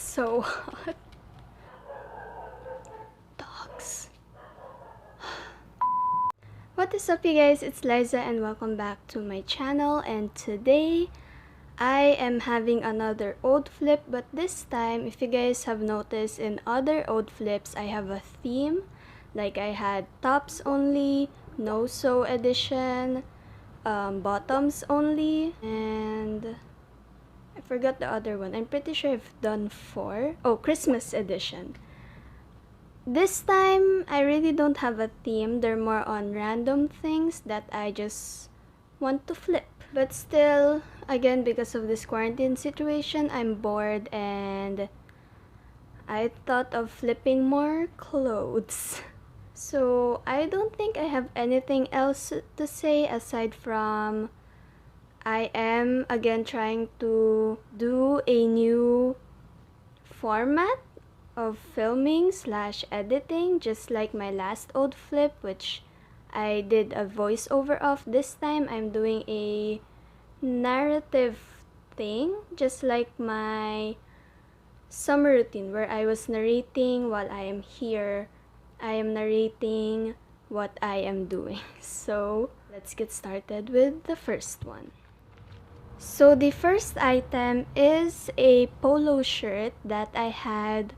so hot. Dogs. What is up, you guys? It's Liza and welcome back to my channel. And today I am having another old flip, but this time, if you guys have noticed, in other old flips I have a theme. Like I had tops only, no sew edition, bottoms only, and I forgot the other one. I'm pretty sure I've done 4. Oh, Christmas edition. This time, I really don't have a theme. They're more on random things that I just want to flip. But still, again, because of this quarantine situation, I'm bored and I thought of flipping more clothes. So, I don't think I have anything else to say aside from I am again trying to do a new format of filming / editing, just like my last old flip, which I did a voiceover of. This time I'm doing a narrative thing, just like my summer routine where I was narrating while I am here. I am narrating what I am doing. So let's get started with the first one. So the first item is a polo shirt that I had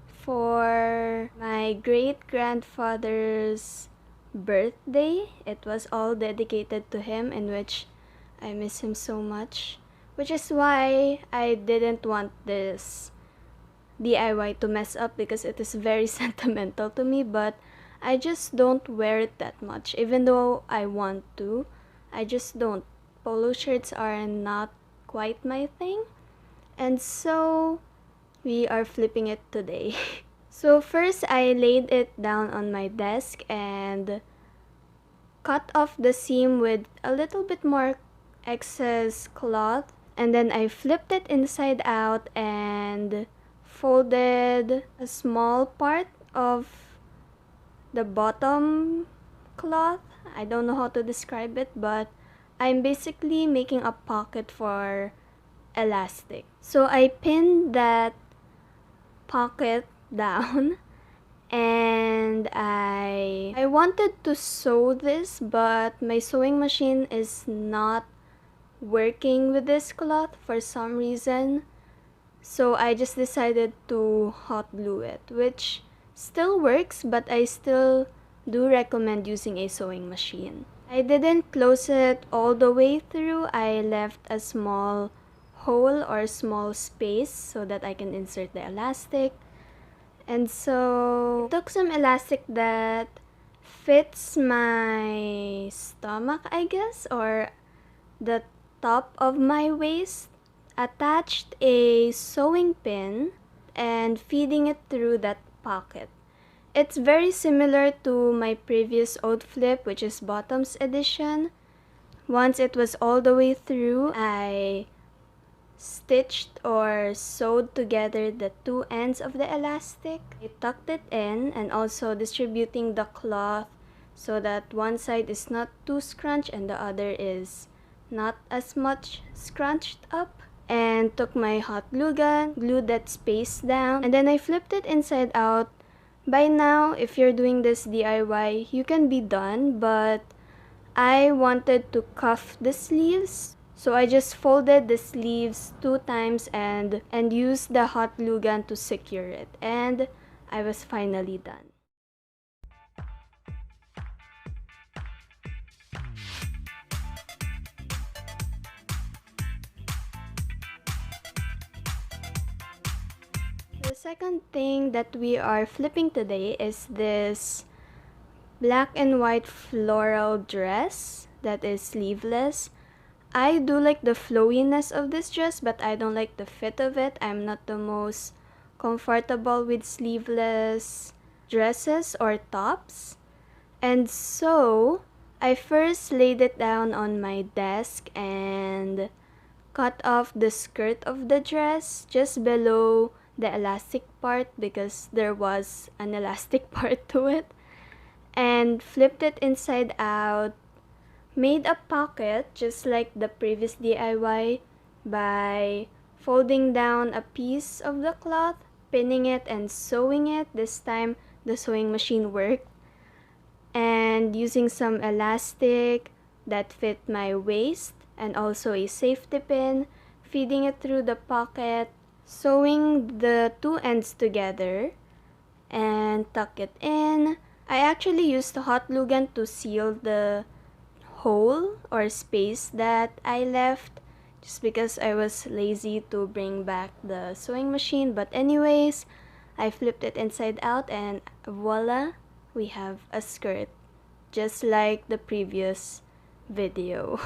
for my great-grandfather's birthday. It was all dedicated to him, in which I miss him so much, which is why I didn't want this DIY to mess up, because it is very sentimental to me, but I just don't wear it that much. Even though I want to, I just don't. Polo shirts are not quite my thing, and so we are flipping it today. So first, I laid it down on my desk and cut off the seam with a little bit more excess cloth, and then I flipped it inside out and folded a small part of the bottom cloth. I don't know how to describe it, but I'm basically making a pocket for elastic. So I pinned that pocket down and I wanted to sew this, but my sewing machine is not working with this cloth for some reason. So I just decided to hot glue it, which still works, but I still do recommend using a sewing machine. I didn't close it all the way through. I left a small hole or small space so that I can insert the elastic. And so I took some elastic that fits my stomach, I guess, or the top of my waist, attached a sewing pin, and feeding it through that pocket. It's very similar to my previous old flip, which is bottoms edition. Once it was all the way through, I stitched or sewed together the two ends of the elastic. I tucked it in, and also distributing the cloth so that one side is not too scrunched and the other is not as much scrunched up. And took my hot glue gun, glued that space down, and then I flipped it inside out. By now, if you're doing this DIY, you can be done, but I wanted to cuff the sleeves. So I just folded the sleeves 2 times and used the hot glue gun to secure it. And I was finally done. The second thing that we are flipping today is this black and white floral dress that is sleeveless. I do like the flowiness of this dress, but I don't like the fit of it. I'm not the most comfortable with sleeveless dresses or tops. And so, I first laid it down on my desk and cut off the skirt of the dress just below the elastic part, because there was an elastic part to it, and flipped it inside out, made a pocket just like the previous DIY by folding down a piece of the cloth, pinning it and sewing it. This time the sewing machine worked. And using some elastic that fit my waist and also a safety pin, feeding it through the pocket, sewing the two ends together and tuck it in. I actually used the hot glue gun to seal the hole or space that I left just because I was lazy to bring back the sewing machine. But anyways, I flipped it inside out and voila, we have a skirt just like the previous video.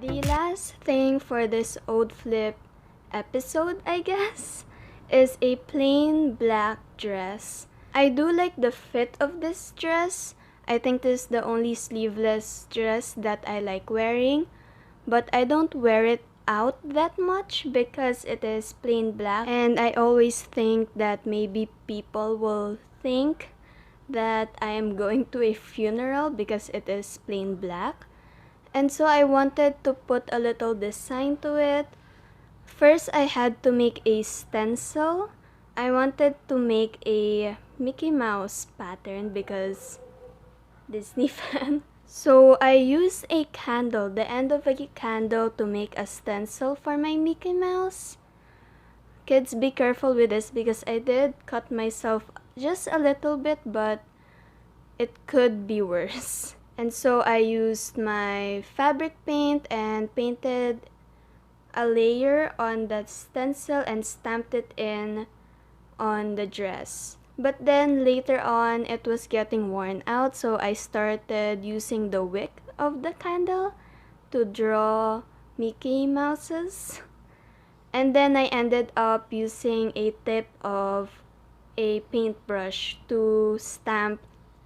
The last thing for this old flip episode, I guess, is a plain black dress. I do like the fit of this dress. I think this is the only sleeveless dress that I like wearing, but I don't wear it out that much because it is plain black, and I always think that maybe people will think that I am going to a funeral because it is plain black. And so I wanted to put a little design to it. First, I had to make a stencil. I wanted to make a Mickey Mouse pattern because Disney fan. So I used a candle, the end of a candle, to make a stencil for my Mickey Mouse. Kids, be careful with this because I did cut myself just a little bit, but it could be worse. And so I used my fabric paint and painted a layer on that stencil and stamped it in on the dress. But then later on, it was getting worn out, so I started using the wick of the candle to draw Mickey Mouses. And then I ended up using a tip of a paintbrush to stamp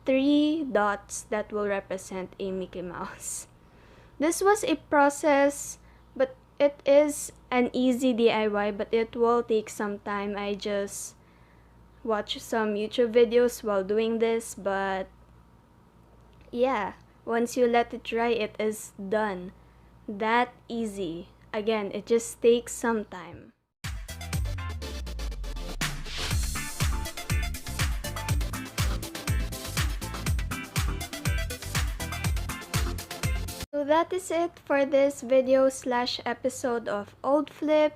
3 dots that will represent a Mickey Mouse. This was a process, but it is an easy DIY, but it will take some time. I just watch some YouTube videos while doing this, but yeah, once you let it dry, it is done. That easy. Again, it just takes some time. So that is it for this video / episode of Old Flip.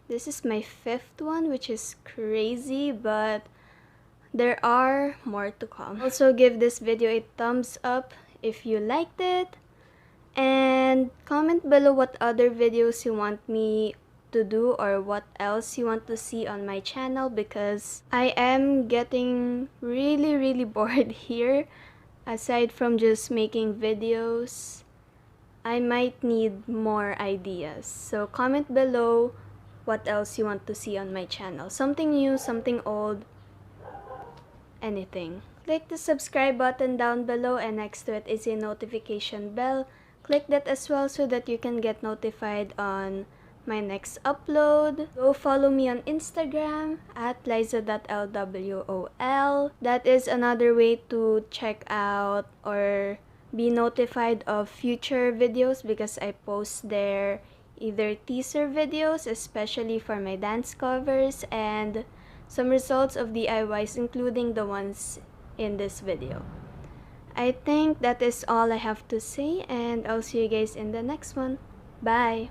This is my 5th one, which is crazy, but there are more to come. Also, give this video a thumbs up if you liked it, and comment below what other videos you want me to do or what else you want to see on my channel, because I am getting really bored here. Aside from just making videos, I might need more ideas. So comment below what else you want to see on my channel. Something new, something old, anything. Click the subscribe button down below, and next to it is a notification bell. Click that as well so that you can get notified on my next upload. Go follow me on Instagram at liza.lwol. That is another way to check out or be notified of future videos, because I post there either teaser videos, especially for my dance covers, and some results of DIYs, including the ones in this video. I think that is all I have to say, and I'll see you guys in the next one. Bye!